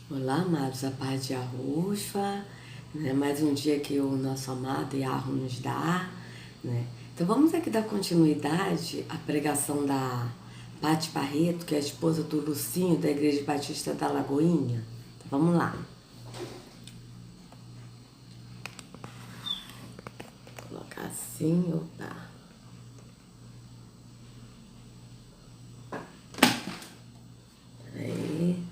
Olá, amados, a paz de Yahushua, né? Mais um dia que o nosso amado Yahweh nos dá, né? Então vamos aqui dar continuidade à pregação da Pati Barreto, que é a esposa do Lucinho, da Igreja Batista da Lagoinha. Então vamos lá. Vou colocar assim, opa. Peraí.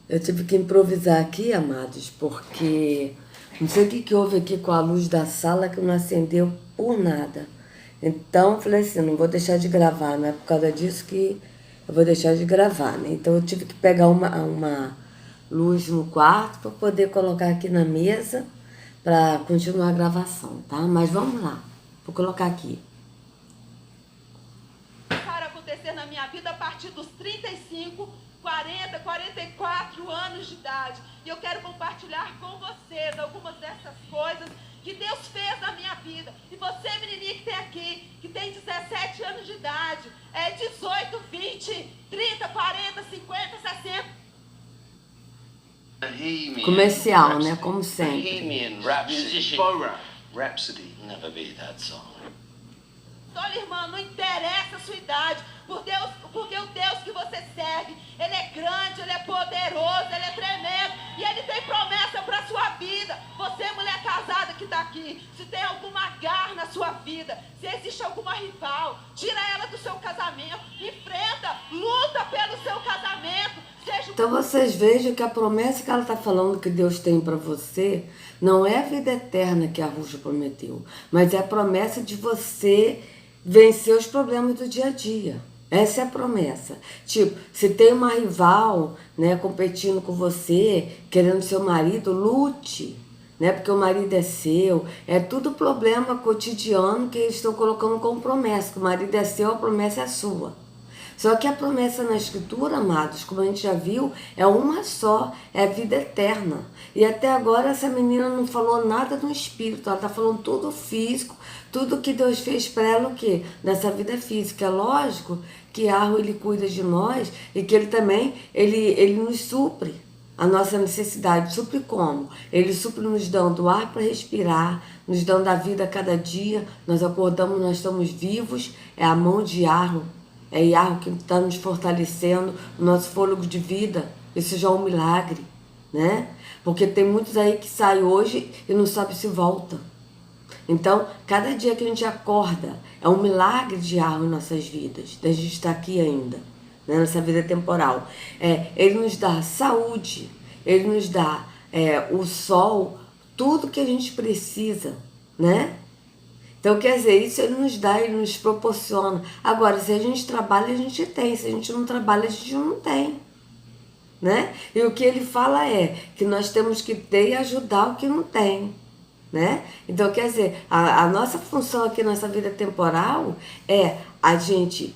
Eu tive que improvisar aqui, amados, porque não sei o que houve aqui com a luz da sala que não acendeu por nada. Então, eu falei assim, não vou deixar de gravar, não é por causa disso que eu vou deixar de gravar, né? Então, eu tive que pegar uma luz no quarto para poder colocar aqui na mesa para continuar a gravação, tá? Mas vamos lá, vou colocar aqui. Para acontecer na minha vida a partir dos 35, 40, 44 anos de idade. E eu quero compartilhar com vocês algumas dessas coisas que Deus fez na minha vida. E você, menininha que tem aqui, que tem 17 anos de idade, 18, 20, 30, 40, 50, 60... Comercial, né? Como sempre. Bohemian Rhapsody. Rhapsody. Never be that song. Olha, irmã, não interessa a sua idade, porque o Deus que você serve, Ele é grande, Ele é poderoso, Ele é tremendo, e Ele tem promessa para a sua vida. Você, mulher casada que está aqui, se tem alguma garra na sua vida, se existe alguma rival, tira ela do seu casamento, enfrenta, luta pelo seu casamento. Então vocês vejam que a promessa que ela está falando que Deus tem para você não é a vida eterna que a Ruxa prometeu, mas é a promessa de você vencer os problemas do dia a dia. Essa é a promessa. Tipo, se tem uma rival, né, competindo com você, querendo seu marido, lute, né, porque o marido é seu. É tudo problema cotidiano que eles estão colocando como promessa. Que o marido é seu, a promessa é sua. Só que a promessa na Escritura, amados, como a gente já viu, é uma só, é a vida eterna. E até agora essa menina não falou nada do Espírito, ela está falando tudo físico, tudo que Deus fez para ela, o quê? Nessa vida física. É lógico que Yahweh, Ele cuida de nós e que Ele também, ele nos supre a nossa necessidade. Supre como? Ele supre nos dando ar para respirar, nos dando a vida a cada dia. Nós acordamos, nós estamos vivos, é a mão de Yahweh. É Yahweh que está nos fortalecendo, o nosso fôlego de vida. Isso já é um milagre, né? Porque tem muitos aí que saem hoje e não sabe se volta. Então, cada dia que a gente acorda, é um milagre de Yahweh em nossas vidas, da gente estar aqui ainda, né? Nessa vida temporal. Ele nos dá saúde, Ele nos dá o sol, tudo que a gente precisa, né? Então, quer dizer, isso Ele nos dá, Ele nos proporciona. Agora, se a gente trabalha, a gente tem. Se a gente não trabalha, a gente não tem, né? E o que Ele fala é que nós temos que ter e ajudar o que não tem, né? Então, quer dizer, a nossa função aqui nessa vida temporal é a gente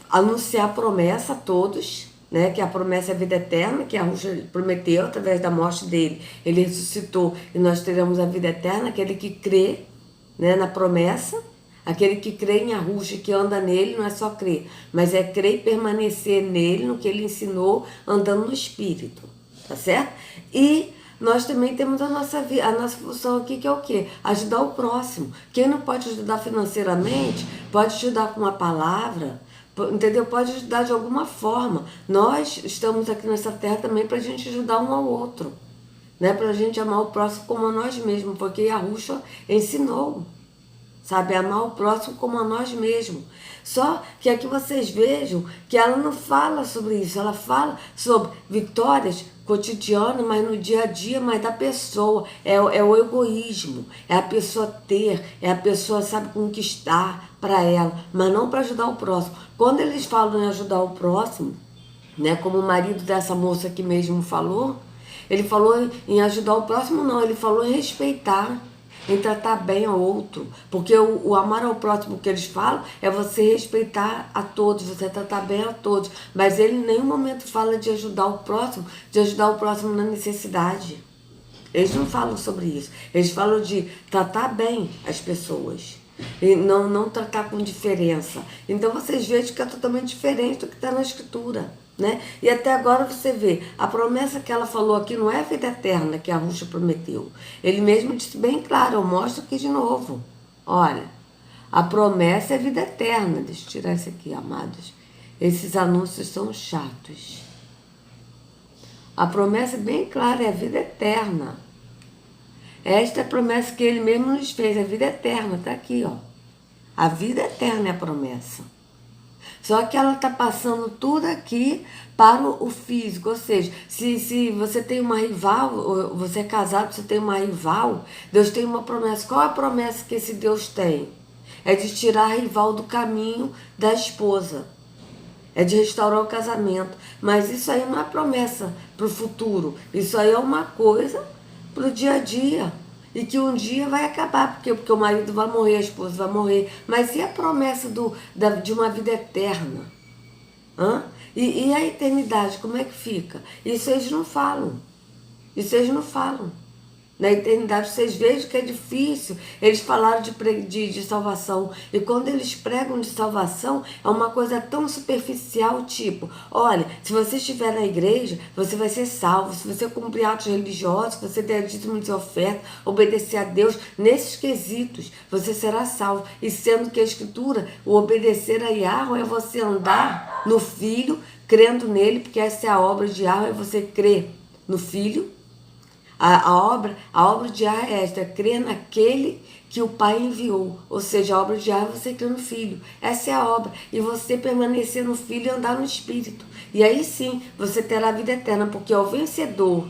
anunciar a promessa a todos, né? Que a promessa é a vida eterna, que a Ruxa prometeu através da morte dele. Ele ressuscitou e nós teremos a vida eterna, aquele que crê, né, na promessa. Aquele que crê em Yahushua, que anda nele, não é só crer, mas é crer e permanecer nele, no que ele ensinou, andando no Espírito, tá certo? E nós também temos a nossa função aqui, que é o quê? Ajudar o próximo. Quem não pode ajudar financeiramente, pode ajudar com uma palavra, entendeu? Pode ajudar de alguma forma. Nós estamos aqui nessa terra também para a gente ajudar um ao outro, né? Para a gente amar o próximo como a nós mesmos, porque Yahushua ensinou, sabe, amar o próximo como a nós mesmos. Só que aqui vocês vejam que ela não fala sobre isso, ela fala sobre vitórias cotidianas, mas no dia a dia, mas da pessoa. É o egoísmo, é a pessoa ter, é a pessoa, sabe, conquistar para ela, mas não para ajudar o próximo. Quando eles falam em ajudar o próximo, né, como o marido dessa moça aqui mesmo falou, ele falou em ajudar o próximo, não, ele falou em respeitar, em tratar bem ao outro. Porque o amar ao próximo que eles falam é você respeitar a todos, você tratar bem a todos. Mas ele em nenhum momento fala de ajudar o próximo na necessidade. Eles não falam sobre isso. Eles falam de tratar bem as pessoas. E não tratar com diferença. Então vocês vejam que é totalmente diferente do que está na Escritura. Né? E até agora você vê, a promessa que ela falou aqui não é a vida eterna que a Ruxa prometeu. Ele mesmo disse bem claro, eu mostro aqui de novo. Olha, a promessa é vida eterna. Deixa eu tirar isso aqui, amados. Esses anúncios são chatos. A promessa é bem clara, é a vida eterna. Esta é a promessa que ele mesmo nos fez, a vida eterna, está aqui, ó. A vida eterna é a promessa. Só que ela está passando tudo aqui para o físico, ou seja, se você tem uma rival, você é casado, você tem uma rival, Deus tem uma promessa. Qual é a promessa que esse Deus tem? É de tirar a rival do caminho da esposa. É de restaurar o casamento. Mas isso aí não é promessa para o futuro. Isso aí é uma coisa para o dia a dia. E que um dia vai acabar, porque o marido vai morrer, a esposa vai morrer. Mas e a promessa de uma vida eterna? Hã? E a eternidade, como é que fica? Isso eles não falam. Isso eles não falam. Na eternidade, vocês vejam que é difícil. Eles falaram de salvação. E quando eles pregam de salvação, é uma coisa tão superficial, tipo, olha, se você estiver na igreja, você vai ser salvo. Se você cumprir atos religiosos, se você der dízimo de oferta, obedecer a Deus, nesses quesitos, você será salvo. E sendo que a Escritura, o obedecer a Yahweh é você andar no Filho, crendo nele, porque essa é a obra de Yahweh, é você crer no Filho. A obra de Yahweh é esta, crer naquele que o Pai enviou. Ou seja, a obra de Yahweh é você crer no Filho. Essa é a obra. E você permanecer no Filho e andar no Espírito. E aí sim, você terá a vida eterna, porque ao vencedor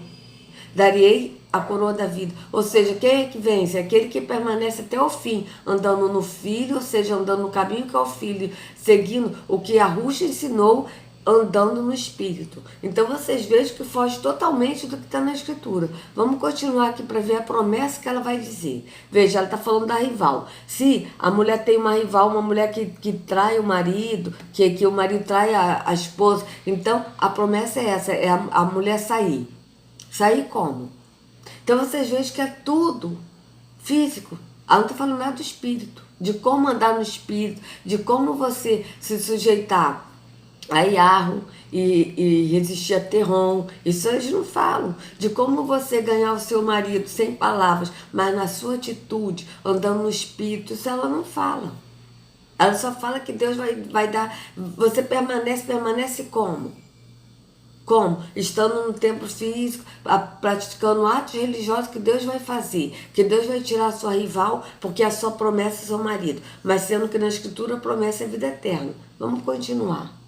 darei a coroa da vida. Ou seja, quem é que vence? Aquele que permanece até o fim, andando no Filho, ou seja, andando no caminho que é o Filho, seguindo o que a Ruxa ensinou, andando no Espírito. Então vocês vejam que foge totalmente do que está na Escritura. Vamos continuar aqui para ver a promessa que ela vai dizer. Veja, ela está falando da rival. Se a mulher tem uma rival, uma mulher que trai o marido, que o marido trai a esposa, então a promessa é essa, é a mulher sair. Sair como? Então vocês vejam que é tudo físico. Ela não está falando nada do Espírito, de como andar no Espírito, de como você se sujeitar a Yahweh e resistir a Terron. Isso eles não falam. De como você ganhar o seu marido sem palavras, mas na sua atitude, andando no Espírito, isso ela não fala. Ela só fala que Deus vai dar. Você permanece como? Como? Estando no templo físico, praticando atos religiosos que Deus vai fazer. Que Deus vai tirar a sua rival, porque a sua promessa é seu marido. Mas sendo que na Escritura a promessa é vida eterna. Vamos continuar.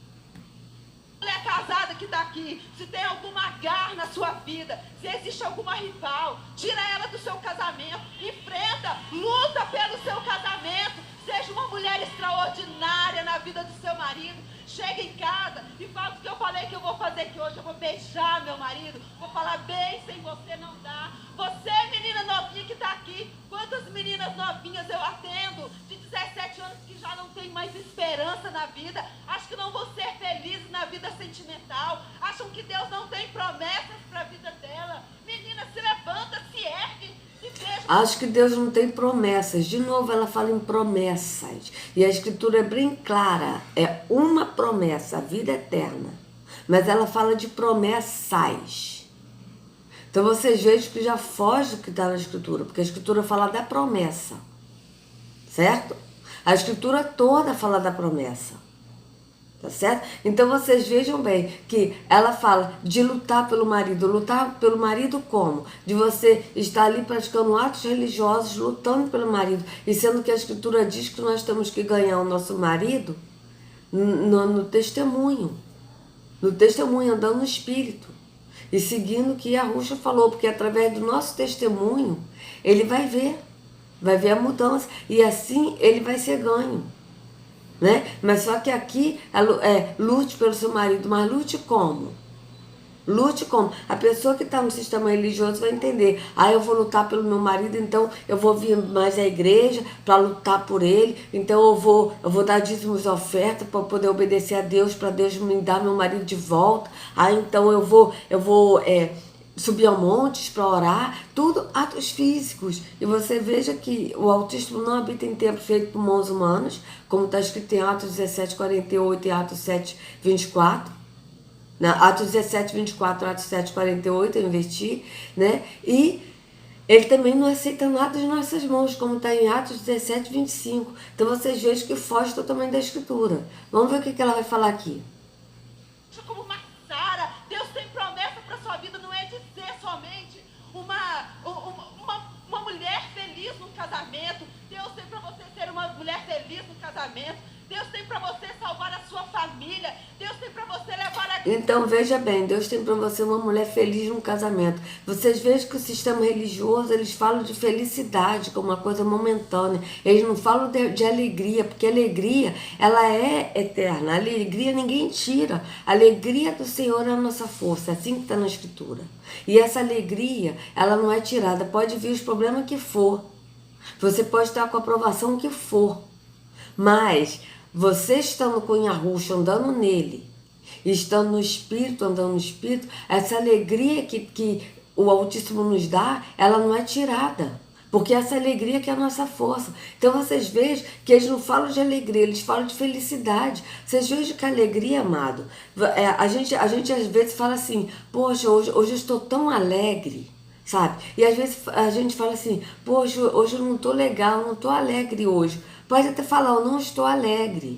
Mulher casada que está aqui, se tem alguma garra na sua vida, se existe alguma rival, tira ela do seu casamento, enfrenta, luta pelo seu casamento, seja uma mulher extraordinária na vida do seu marido, chega em casa e faz o que eu falei que eu vou fazer aqui hoje, eu vou beijar meu marido, vou falar bem, sem você não dá. Você, menina novinha que está aqui, quantas meninas novinhas eu atendo, de 17 anos que já não tem mais esperança na vida, acham que não vão ser felizes na vida sentimental, acham que Deus não tem promessas para a vida dela. Menina, se levanta, se ergue, se veja. Acho que Deus não tem promessas. De novo, ela fala em promessas. E a Escritura é bem clara. É uma promessa, a vida eterna. Mas ela fala de promessas. Então vocês vejam que já foge do que está na Escritura. Porque a Escritura fala da promessa. Certo? A Escritura toda fala da promessa. Tá certo? Então vocês vejam bem que ela fala de lutar pelo marido. Lutar pelo marido como? De você estar ali praticando atos religiosos, lutando pelo marido. E sendo que a Escritura diz que nós temos que ganhar o nosso marido no testemunho. No testemunho, andando no Espírito. E seguindo o que a Ruxa falou. Porque através do nosso testemunho, ele vai ver. Vai ver a mudança. E assim ele vai ser ganho. Né? Mas só que aqui lute pelo seu marido, mas lute como? Lute como? A pessoa que está no sistema religioso vai entender. Eu vou lutar pelo meu marido, então eu vou vir mais à igreja para lutar por ele, então eu vou dar dízimos de oferta para poder obedecer a Deus, para Deus me dar meu marido de volta. Então eu vou subir ao montes para orar, tudo atos físicos. E você veja que o Altíssimo não habita em templo feito por mãos humanas, como está escrito em Atos 17:48 e Atos 7:24. Atos 17, 24, Atos 7, 48, eu investi, né? E ele também não aceita nada de nossas mãos, como está em Atos 17, 25. Então vocês vejam que foge totalmente da Escritura. Vamos ver o que ela vai falar aqui. Como uma Sara, Deus tem promessa para sua vida, não é de ser somente uma mulher feliz no casamento. Deus tem para você ser uma mulher feliz no casamento. Deus tem para você salvar a sua família. Deus tem para você levar a... Então veja bem, Deus tem para você uma mulher feliz no casamento. Vocês vejam que o sistema religioso, eles falam de felicidade como uma coisa momentânea. Eles não falam de alegria, porque a alegria, ela é eterna. A alegria ninguém tira. A alegria do Senhor é a nossa força, é assim que está na Escritura. E essa alegria, ela não é tirada. Pode vir os problemas que for. Você pode estar com a aprovação que for. Mas você estando com o Yahushua, andando nele, estando no Espírito, andando no Espírito, essa alegria que o Altíssimo nos dá, ela não é tirada. Porque essa alegria que é a nossa força. Então vocês vejam que eles não falam de alegria, eles falam de felicidade. Vocês vejam que a alegria, amado, a gente às vezes fala assim, poxa, hoje eu estou tão alegre, sabe? E às vezes a gente fala assim, poxa, hoje eu não estou legal, não estou alegre hoje. Pode até falar, eu não estou alegre,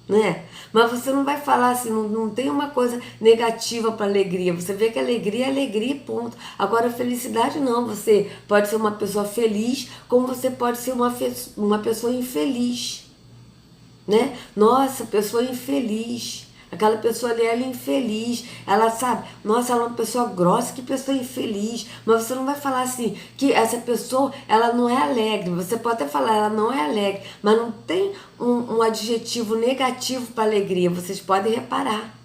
né? Mas você não vai falar assim, não tem uma coisa negativa para alegria. Você vê que alegria é alegria e ponto. Agora, felicidade não. Você pode ser uma pessoa feliz, como você pode ser uma pessoa infeliz, né? Nossa, pessoa infeliz. Aquela pessoa ali, ela é infeliz, ela sabe, nossa, ela é uma pessoa grossa, que pessoa infeliz, mas você não vai falar assim, que essa pessoa, ela não é alegre, você pode até falar, ela não é alegre, mas não tem um adjetivo negativo para alegria, vocês podem reparar,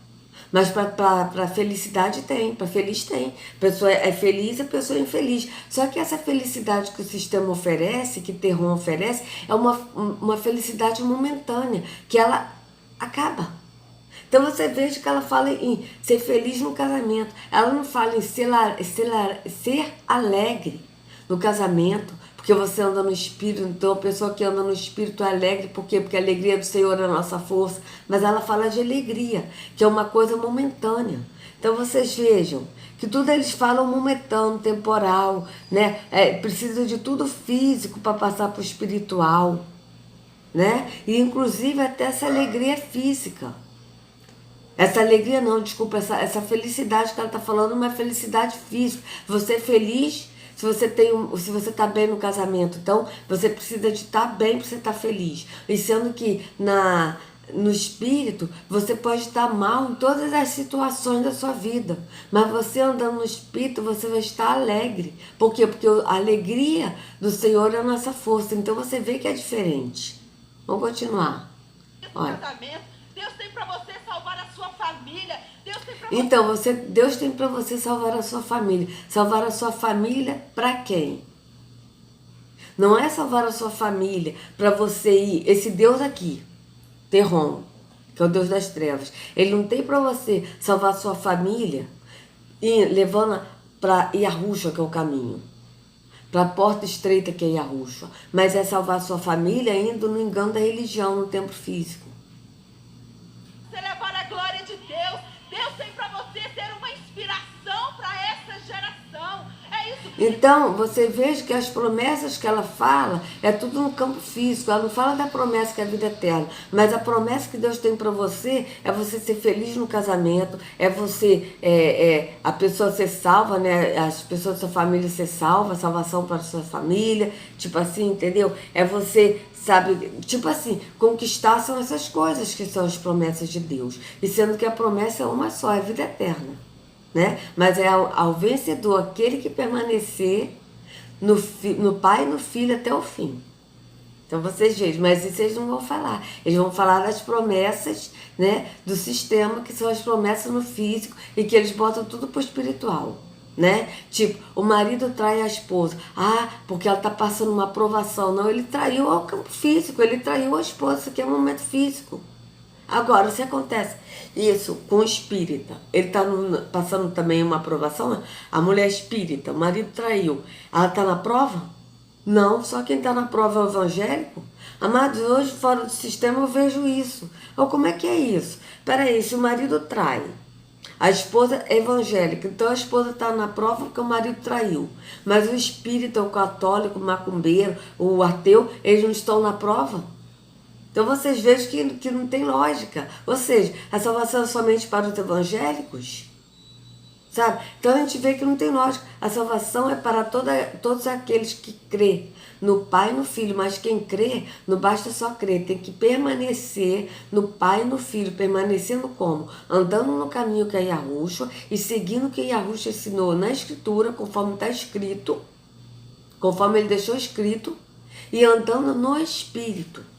mas para felicidade tem, para feliz tem, a pessoa é feliz, a pessoa é infeliz, só que essa felicidade que o sistema oferece, que Terron oferece, é uma felicidade momentânea, que ela acaba. Então você veja que ela fala em ser feliz no casamento. Ela não fala em ser alegre no casamento, porque você anda no Espírito. Então a pessoa que anda no Espírito é alegre, por quê? Porque a alegria do Senhor é a nossa força. Mas ela fala de alegria, que é uma coisa momentânea. Então vocês vejam que tudo eles falam momentâneo, temporal, né? Precisa de tudo físico para passar para o espiritual, né? E inclusive até essa alegria física. Essa alegria não, desculpa, essa felicidade que ela está falando é uma felicidade física. Você é feliz se você está bem no casamento. Então, você precisa de estar bem para você estar feliz. E sendo que no espírito, você pode estar mal em todas as situações da sua vida. Mas você andando no espírito, você vai estar alegre. Por quê? Porque a alegria do Senhor é a nossa força. Então, você vê que é diferente. Vamos continuar. Olha. Deus tem para você salvar a sua família. Deus tem para você salvar a sua família. Salvar a sua família para quem? Não é salvar a sua família para você ir. Esse Deus aqui, Terron, que é o Deus das trevas, ele não tem para você salvar a sua família e levando para Yahushua, que é o caminho. Para a porta estreita, que é Yahushua. Mas é salvar a sua família indo no engano da religião, no templo físico. Você levar a glória de Deus. Deus tem para você ser uma inspiração para essa geração. É isso que... Então, você veja que as promessas que ela fala é tudo no campo físico. Ela não fala da promessa que é a vida eterna, mas a promessa que Deus tem para você é você ser feliz no casamento, é você, a pessoa ser salva, né? As pessoas da sua família ser salva, salvação para a sua família, tipo assim, entendeu? É você, sabe, tipo assim, conquistar são essas coisas que são as promessas de Deus. E sendo que a promessa é uma só, é a vida eterna. Né? Mas é ao vencedor, aquele que permanecer no Pai e no Filho até o fim. Então vocês vejam, mas isso eles não vão falar. Eles vão falar das promessas, né, do sistema, que são as promessas no físico e que eles botam tudo pro espiritual. Né? Tipo, o marido trai a esposa. Ah, porque ela tá passando uma aprovação. Não, ele traiu ao campo físico, ele traiu a esposa. Isso aqui é um momento físico. Agora, se acontece isso com o espírita, ele está passando também uma aprovação, a mulher espírita, o marido traiu, ela está na prova? Não, só quem está na prova é o evangélico. Amados, hoje fora do sistema eu vejo isso. Ou como é que é isso? Peraí, se o marido trai, A esposa é evangélica, então a esposa está na prova porque o marido traiu. Mas o espírita, o católico, o macumbeiro, o ateu, eles não estão na prova. Então vocês vejam que não tem lógica. Ou seja, a salvação é somente para os evangélicos? Sabe? Então a gente vê que não tem lógica. A salvação é para todos aqueles que crê no Pai e no Filho. Mas quem crê, não basta só crer, tem que permanecer no Pai e no Filho. Permanecendo como? Andando no caminho que é Yahushua e seguindo o que Yahushua ensinou na Escritura, conforme está escrito, conforme ele deixou escrito, e andando no Espírito.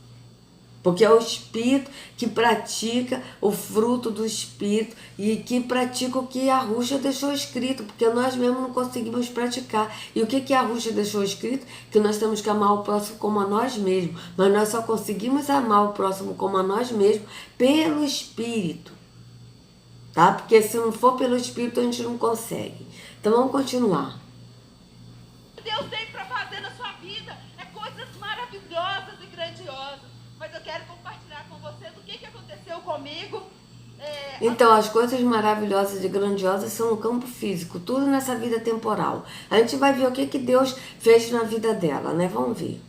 Porque é o Espírito que pratica o fruto do Espírito e que pratica o que Yahushua deixou escrito, porque nós mesmos não conseguimos praticar. E o que Yahushua deixou escrito? Que nós temos que amar o próximo como a nós mesmos. Mas nós só conseguimos amar o próximo como a nós mesmos pelo Espírito. Tá? Porque se não for pelo Espírito, a gente não consegue. Então vamos continuar. Deus tem para fazer na sua vida é coisas maravilhosas e grandiosas. Mas eu quero compartilhar com vocês o que aconteceu comigo. Então, as coisas maravilhosas e grandiosas são no campo físico, tudo nessa vida temporal. A gente vai ver o que Deus fez na vida dela, né? Vamos ver.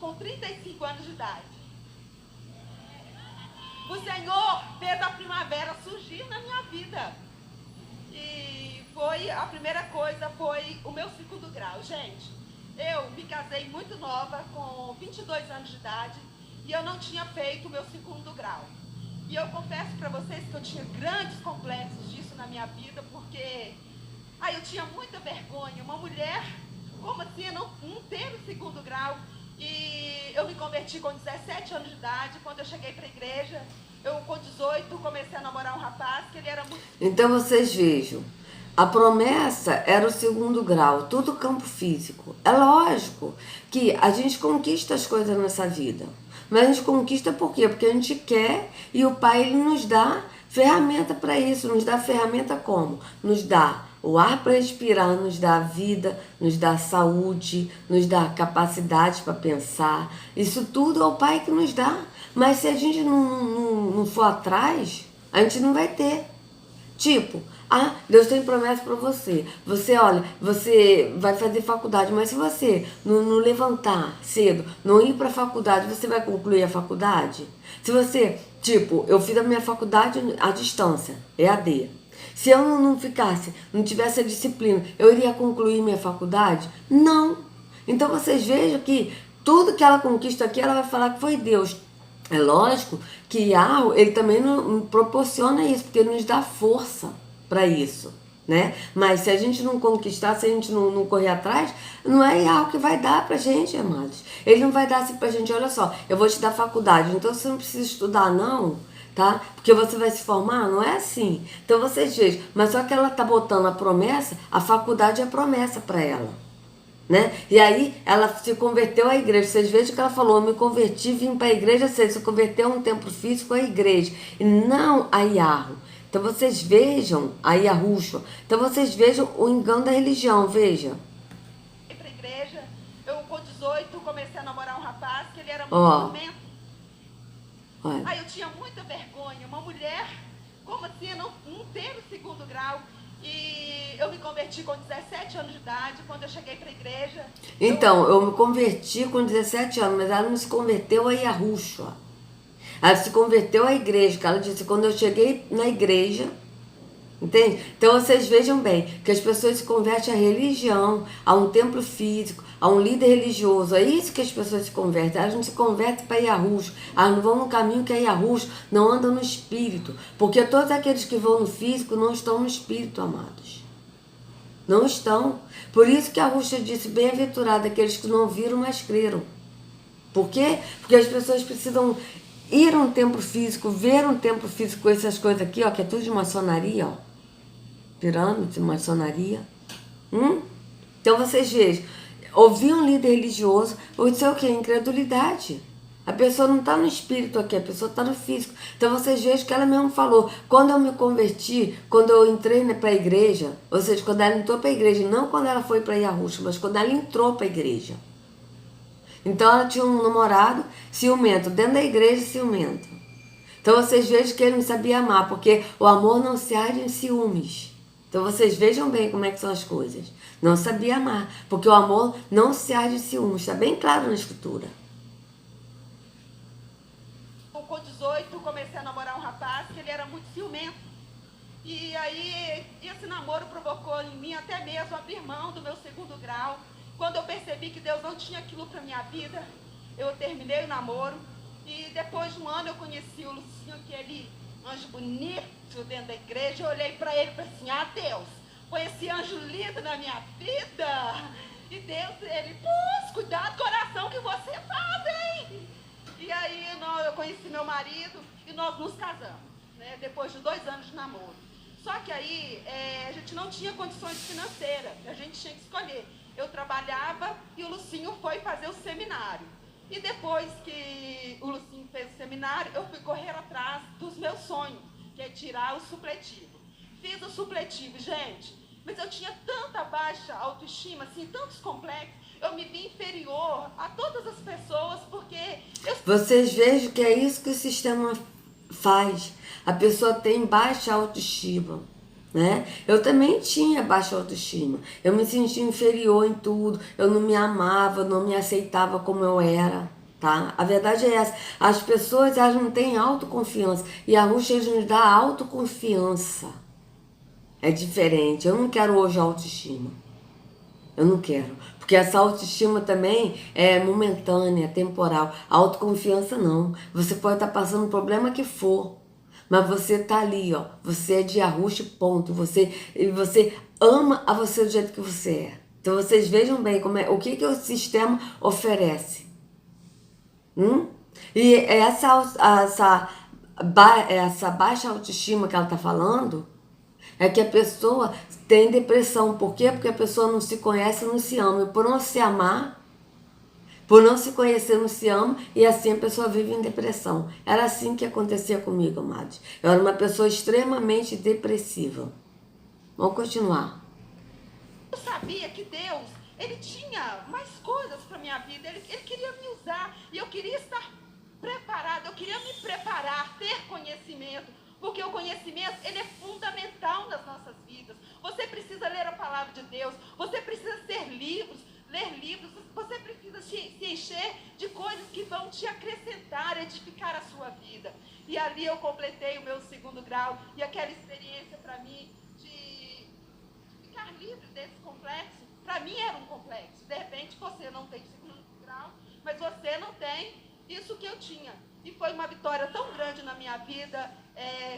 Com 35 anos de idade, o Senhor fez a primavera surgir na minha vida. E a primeira coisa foi o meu segundo grau. Gente, eu me casei muito nova, com 22 anos de idade, e eu não tinha feito o meu segundo grau. E eu confesso para vocês que eu tinha grandes complexos disso na minha vida, porque eu tinha muita vergonha. Uma mulher, como assim, não ter o segundo grau? E eu me converti com 17 anos de idade. Quando eu cheguei para a igreja, eu com 18 comecei a namorar um rapaz que ele era muito... Então vocês vejam, a promessa era o segundo grau, tudo campo físico. É lógico que a gente conquista as coisas nessa vida. Mas a gente conquista por quê? Porque a gente quer e o Pai ele nos dá ferramenta para isso. Nos dá ferramenta como? Nos dá o ar para respirar, nos dá a vida, nos dá a saúde, nos dá a capacidade para pensar. Isso tudo é o Pai que nos dá. Mas se a gente não for atrás, a gente não vai ter. Tipo, Deus tem promessa para você. Você vai fazer faculdade, mas se você não levantar cedo, não ir para a faculdade, você vai concluir a faculdade? Se você, eu fiz a minha faculdade à distância, EAD. Se eu não tivesse a disciplina, eu iria concluir minha faculdade? Não. Então vocês vejam que tudo que ela conquista aqui, ela vai falar que foi Deus. É lógico que Yahweh, ele também não proporciona isso, porque ele nos dá força para isso, né? Mas se a gente não conquistar, se a gente não correr atrás, não é Yahweh que vai dar pra gente, amados. Ele não vai dar assim pra gente, olha só, eu vou te dar faculdade, então você não precisa estudar não, tá? Porque você vai se formar, não é assim. Então vocês vejam, mas só que ela tá botando a promessa, a faculdade é promessa para ela. Né? E aí ela se converteu à igreja. Vocês vejam que ela falou, eu me converti, vim para a igreja, você se converteu a um templo físico à igreja, e não a Yahweh. Então vocês vejam a Yahushua. Então vocês vejam o engano da religião, veja. Para a igreja, eu com 18 comecei a namorar um rapaz que ele era muito ciumento. Eu tinha muita vergonha. Uma mulher, como assim, não ter o segundo grau? E eu me converti com 17 anos de idade, quando eu cheguei para a igreja. Então, eu me converti com 17 anos, mas ela não se converteu a Yahushua. Ela se converteu à igreja, que ela disse, quando eu cheguei na igreja, entende? Então vocês vejam bem, que as pessoas se convertem à religião, a um templo físico, a um líder religioso. É isso que as pessoas se convertem. Elas não se convertem para Yahushua. Elas não vão no caminho que é Yahushua, não andam no espírito. Porque todos aqueles que vão no físico não estão no espírito, amados. Não estão. Por isso que Yahushua disse, bem-aventurado aqueles que não viram, mas creram. Por quê? Porque as pessoas precisam ir a um templo físico, ver um templo físico com essas coisas aqui, ó, que é tudo de maçonaria, ó. Pirâmide, maçonaria. Então vocês vejam, ouvir um líder religioso, ou dizer o quê? Incredulidade. A pessoa não está no espírito aqui, a pessoa está no físico. Então vocês vejam que ela mesmo falou, quando eu me converti, quando eu entrei para a igreja, ou seja, quando ela entrou para a igreja, não quando ela foi para Yahushua, mas quando ela entrou para a igreja. Então ela tinha um namorado ciumento, dentro da igreja ciumento. Então vocês vejam que ele não sabia amar, porque o amor não se arde em ciúmes. Então vocês vejam bem como é que são as coisas. Não sabia amar, porque o amor não se arde em ciúmes. Está bem claro na escritura. Com 18, comecei a namorar um rapaz que ele era muito ciumento. E aí, esse namoro provocou em mim até mesmo abrir mão do meu segundo grau. Quando eu percebi que Deus não tinha aquilo para minha vida, eu terminei o namoro. E depois de um ano eu conheci o Lucinho, aquele anjo bonito dentro da igreja. Eu olhei para ele e falei assim, Deus, foi esse anjo lindo na minha vida. E Deus, ele, cuidado com a oração que você faz, hein? E aí eu conheci meu marido e nós nos casamos, né? Depois de 2 anos de namoro. Só que aí a gente não tinha condições financeiras, a gente tinha que escolher. Eu trabalhava e o Lucinho foi fazer o seminário. E depois que o Lucinho fez o seminário, eu fui correr atrás dos meus sonhos, que é tirar o supletivo. Fiz o supletivo, gente, mas eu tinha tanta baixa autoestima, assim, tantos complexos, eu me vi inferior a todas as pessoas, porque Vocês vejam que é isso que o sistema faz. A pessoa tem baixa autoestima, né? Eu também tinha baixa autoestima. Eu me sentia inferior em tudo. Eu não me amava, não me aceitava como eu era, tá? A verdade é essa. As pessoas, elas não têm autoconfiança. E a Ruxa nos dá autoconfiança. É diferente. Eu não quero hoje autoestima. Eu não quero. Porque essa autoestima também é momentânea, temporal. A autoconfiança não. Você pode estar passando o problema que for, mas você tá ali, ó. Você é de Arruxa, ponto. Você ama a você do jeito que você é. Então vocês vejam bem o que o sistema oferece. E essa baixa autoestima que ela está falando é que a pessoa tem depressão. Por quê? Porque a pessoa não se conhece, não se ama. E por não se amar, por não se conhecer, não se ama, e assim a pessoa vive em depressão. Era assim que acontecia comigo, amados. Eu era uma pessoa extremamente depressiva. Vamos continuar. eu sabia que Deus, ele tinha mais coisas para minha vida, ele queria me usar, e eu queria estar preparada, eu queria me preparar, ter conhecimento, porque o conhecimento, ele é fundamental nas nossas vidas. Você precisa ler a palavra de Deus, você precisa ler livros, você precisa se encher de coisas que vão te acrescentar, edificar a sua vida. E ali eu completei o meu segundo grau, e aquela experiência para mim de ficar livre desse complexo, para mim era um complexo. De repente você não tem segundo grau, mas você não tem isso que eu tinha. E foi uma vitória tão grande na minha vida,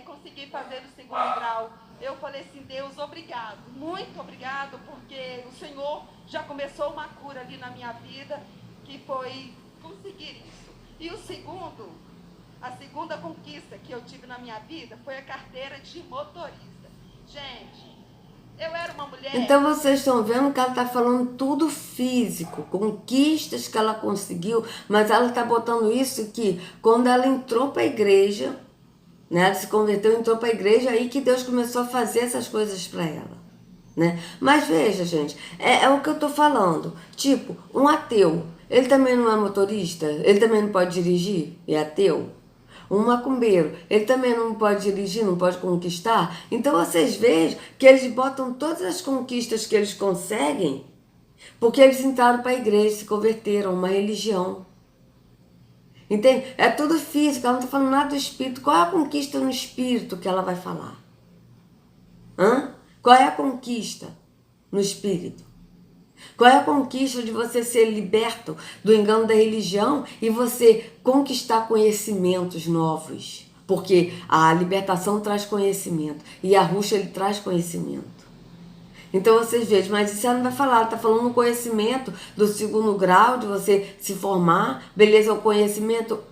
conseguir fazer o segundo grau. Eu falei assim, Deus, obrigado, muito obrigado, porque o Senhor já começou uma cura ali na minha vida, que foi conseguir isso. E a segunda conquista que eu tive na minha vida foi a carteira de motorista. Gente, eu era uma mulher... Então vocês estão vendo que ela está falando tudo físico, conquistas que ela conseguiu, mas ela está botando isso que quando ela entrou para a igreja, né, ela se converteu, entrou para a igreja, aí que Deus começou a fazer essas coisas para ela, né? Mas veja, gente, é o que eu estou falando. Tipo, um ateu, ele também não é motorista? Ele também não pode dirigir? É ateu? Um macumbeiro, ele também não pode dirigir, não pode conquistar? Então vocês vejam que eles botam todas as conquistas que eles conseguem porque eles entraram para a igreja, se converteram, uma religião. Entende? É tudo físico, ela não está falando nada do espírito. Qual é a conquista no espírito que ela vai falar? Qual é a conquista no espírito? Qual é a conquista de você ser liberto do engano da religião e você conquistar conhecimentos novos? Porque a libertação traz conhecimento e a Ruxa ele traz conhecimento. Então vocês vejam, mas isso ela não vai falar, ela está falando no conhecimento do segundo grau, de você se formar, beleza, o conhecimento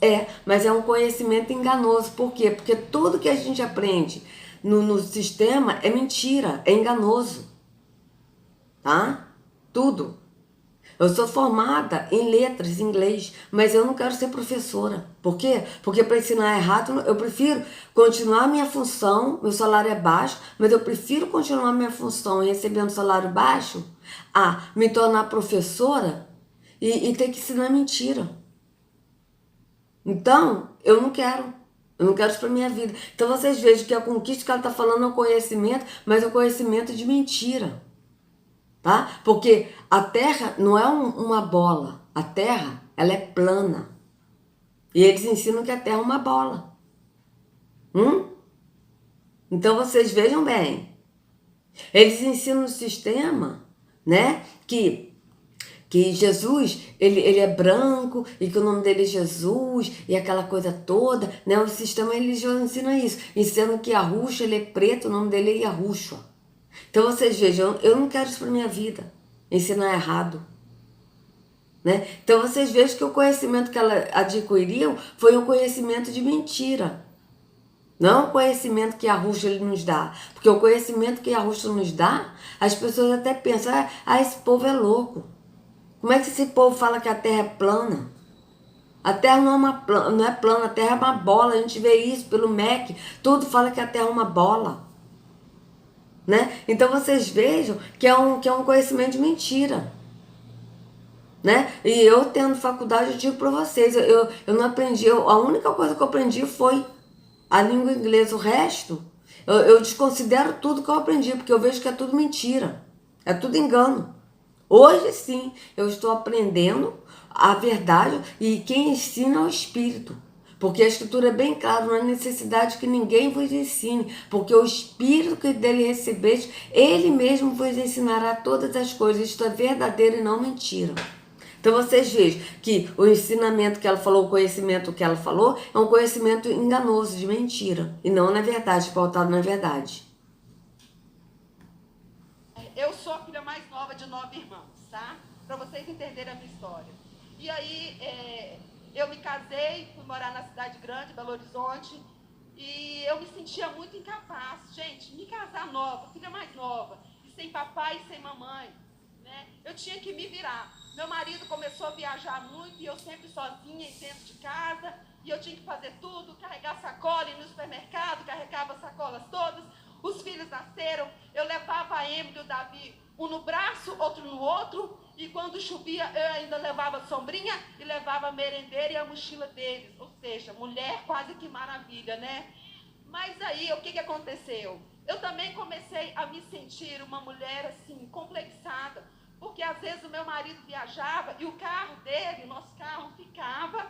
mas é um conhecimento enganoso. Por quê? Porque tudo que a gente aprende no sistema é mentira, é enganoso, tá? Tudo. Eu sou formada em letras, em inglês, mas eu não quero ser professora. Por quê? Porque para ensinar errado, eu prefiro continuar a minha função, meu salário é baixo, mas eu prefiro continuar a minha função recebendo salário baixo a me tornar professora e ter que ensinar mentira. Então, eu não quero. Eu não quero isso para minha vida. Então vocês vejam que a conquista que ela está falando é o conhecimento, mas é o conhecimento de mentira. Tá? Porque a Terra não é uma bola. A Terra, ela é plana. E eles ensinam que a Terra é uma bola. Então vocês vejam bem. Eles ensinam o sistema, né? Que Jesus, ele é branco e que o nome dele é Jesus e aquela coisa toda, né? O sistema religioso ensina isso. Ensinando que Yahushua, ele é preto, o nome dele é Yahushua. Então vocês vejam, eu não quero isso para minha vida. Ensinar errado. Né? Então vocês vejam que o conhecimento que ela adquiriu foi um conhecimento de mentira. Não o conhecimento que Yahushua ele nos dá. Porque o conhecimento que Yahushua nos dá, as pessoas até pensam, esse povo é louco. Como é que esse povo fala que a Terra é plana? A Terra não é plana, a Terra é uma bola. A gente vê isso pelo MEC. Tudo fala que a Terra é uma bola. Né? Então vocês vejam que é um conhecimento de mentira. Né? E eu tendo faculdade, eu digo para vocês, eu não aprendi, a única coisa que eu aprendi foi a língua inglesa. O resto, eu desconsidero tudo que eu aprendi, porque eu vejo que é tudo mentira, é tudo engano. Hoje sim, eu estou aprendendo a verdade e quem ensina é o Espírito. Porque a Escritura é bem clara, não há necessidade que ninguém vos ensine, porque o Espírito que dele recebeste, ele mesmo vos ensinará todas as coisas. Isto é verdadeiro e não mentira. Então vocês vejam que o ensinamento que ela falou, o conhecimento que ela falou, é um conhecimento enganoso, de mentira, e não na verdade, pautado na verdade. Eu sou a filha mais nova de 9 irmãos, tá? Para vocês entenderem a minha história. E aí, eu me casei, fui morar na cidade grande, Belo Horizonte, e eu me sentia muito incapaz. Gente, me casar nova, filha mais nova, e sem papai e sem mamãe, né? Eu tinha que me virar. Meu marido começou a viajar muito e eu sempre sozinha dentro de casa. E eu tinha que fazer tudo, carregar sacola, ir no supermercado, carregava as sacolas todas. Os filhos nasceram, eu levava a Emily e o Davi, um no braço, outro no outro. E quando chovia, eu ainda levava sombrinha e levava a merendeira e a mochila deles. Ou seja, mulher quase que maravilha, né? Mas aí, o que aconteceu? Eu também comecei a me sentir uma mulher assim, complexada. Porque às vezes o meu marido viajava e o carro dele, o nosso carro, ficava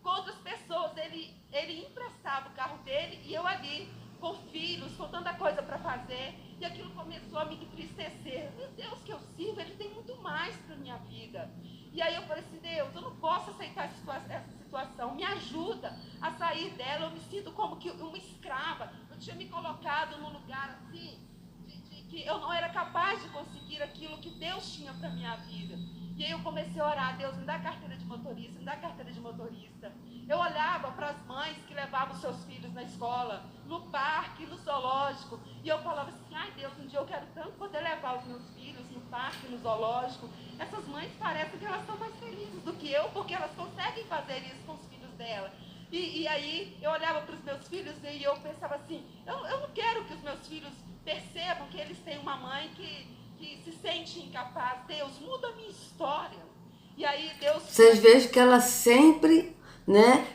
com outras pessoas. Ele emprestava o carro dele e eu ali, com filhos, com tanta coisa para fazer. E aquilo começou a me entristecer. Meu Deus, que eu sirvo, ele tem muito mais para minha vida. E aí eu falei assim, Deus, eu não posso aceitar essa situação. Me ajuda a sair dela. Eu me sinto como que uma escrava. Eu tinha me colocado num lugar assim, que eu não era capaz de conseguir aquilo que Deus tinha para minha vida. E aí eu comecei a orar, Deus, me dá carteira de motorista, me dá carteira de motorista. Eu olhava para as mães que levavam seus filhos na escola, no parque, no zoológico, e eu falava assim, ai Deus, um dia eu quero tanto poder levar os meus filhos no parque, no zoológico. Essas mães parecem que elas estão mais felizes do que eu, porque elas conseguem fazer isso com os filhos dela. E aí eu olhava para os meus filhos e eu pensava assim, eu não quero que os meus filhos percebam que eles têm uma mãe que se sente incapaz. Deus, muda a minha história. E aí Deus... Vocês vejam que ela sempre, né,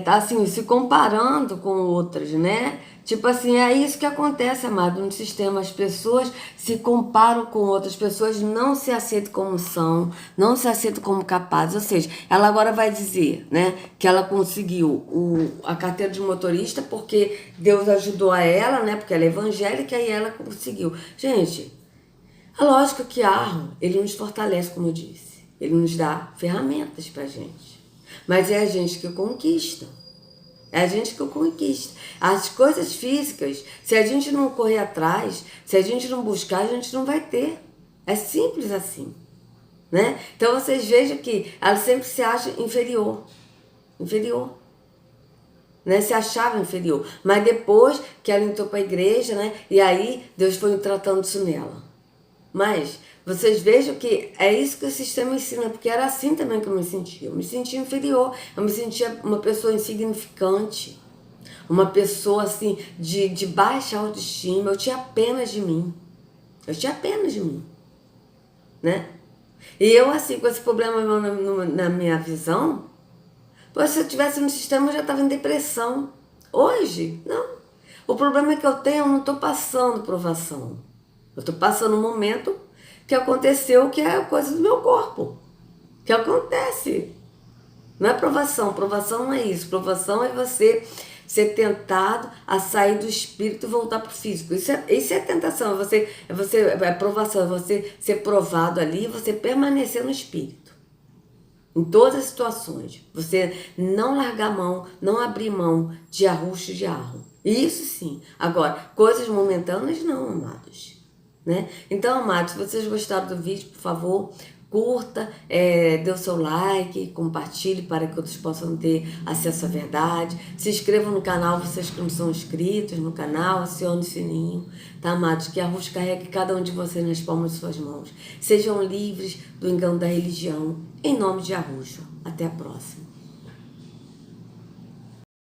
tá assim, se comparando com outras, né? Tipo assim, é isso que acontece, amado, no sistema. As pessoas se comparam com outras pessoas, não se aceitam como são, não se aceitam como capazes. Ou seja, ela agora vai dizer, né, que ela conseguiu a carteira de motorista porque Deus ajudou a ela, né, porque ela é evangélica e ela conseguiu. Gente, a lógica que ele nos fortalece, como eu disse. Ele nos dá ferramentas pra gente. Mas é a gente que conquista. É a gente que conquista. As coisas físicas, se a gente não correr atrás, se a gente não buscar, a gente não vai ter. É simples assim. Né? Então vocês vejam que ela sempre se acha inferior. Inferior. Né? Se achava inferior. Mas depois que ela entrou para a igreja, né? E aí Deus foi tratando isso nela. Mas vocês vejam que é isso que o sistema ensina, porque era assim também que eu me sentia. Eu me sentia inferior, eu me sentia uma pessoa insignificante, uma pessoa assim de baixa autoestima. Eu tinha pena de mim. Eu tinha pena de mim, né? E eu assim, com esse problema na minha visão, Pois se eu estivesse no sistema, eu já estava em depressão. Hoje, não. O problema é que eu não estou passando provação. Eu estou passando um momento que aconteceu, que é coisa do meu corpo. Que acontece. Não é provação. Provação não é isso. Provação é você ser tentado a sair do espírito e voltar para o físico. Isso é tentação. É provação. É você ser provado ali e você permanecer no espírito. Em todas as situações. Você não largar a mão, não abrir mão de arrucho de arro. Isso sim. Agora, coisas momentâneas não, amados. Né? Então, amados, se vocês gostaram do vídeo, por favor, curta, dê o seu like, compartilhe para que outros possam ter acesso à verdade. Se inscrevam no canal, vocês que não são inscritos no canal, acione o sininho, tá, amados? Que a Ruth carregue cada um de vocês nas palmas de suas mãos. Sejam livres do engano da religião, em nome de Arrucho. Até a próxima.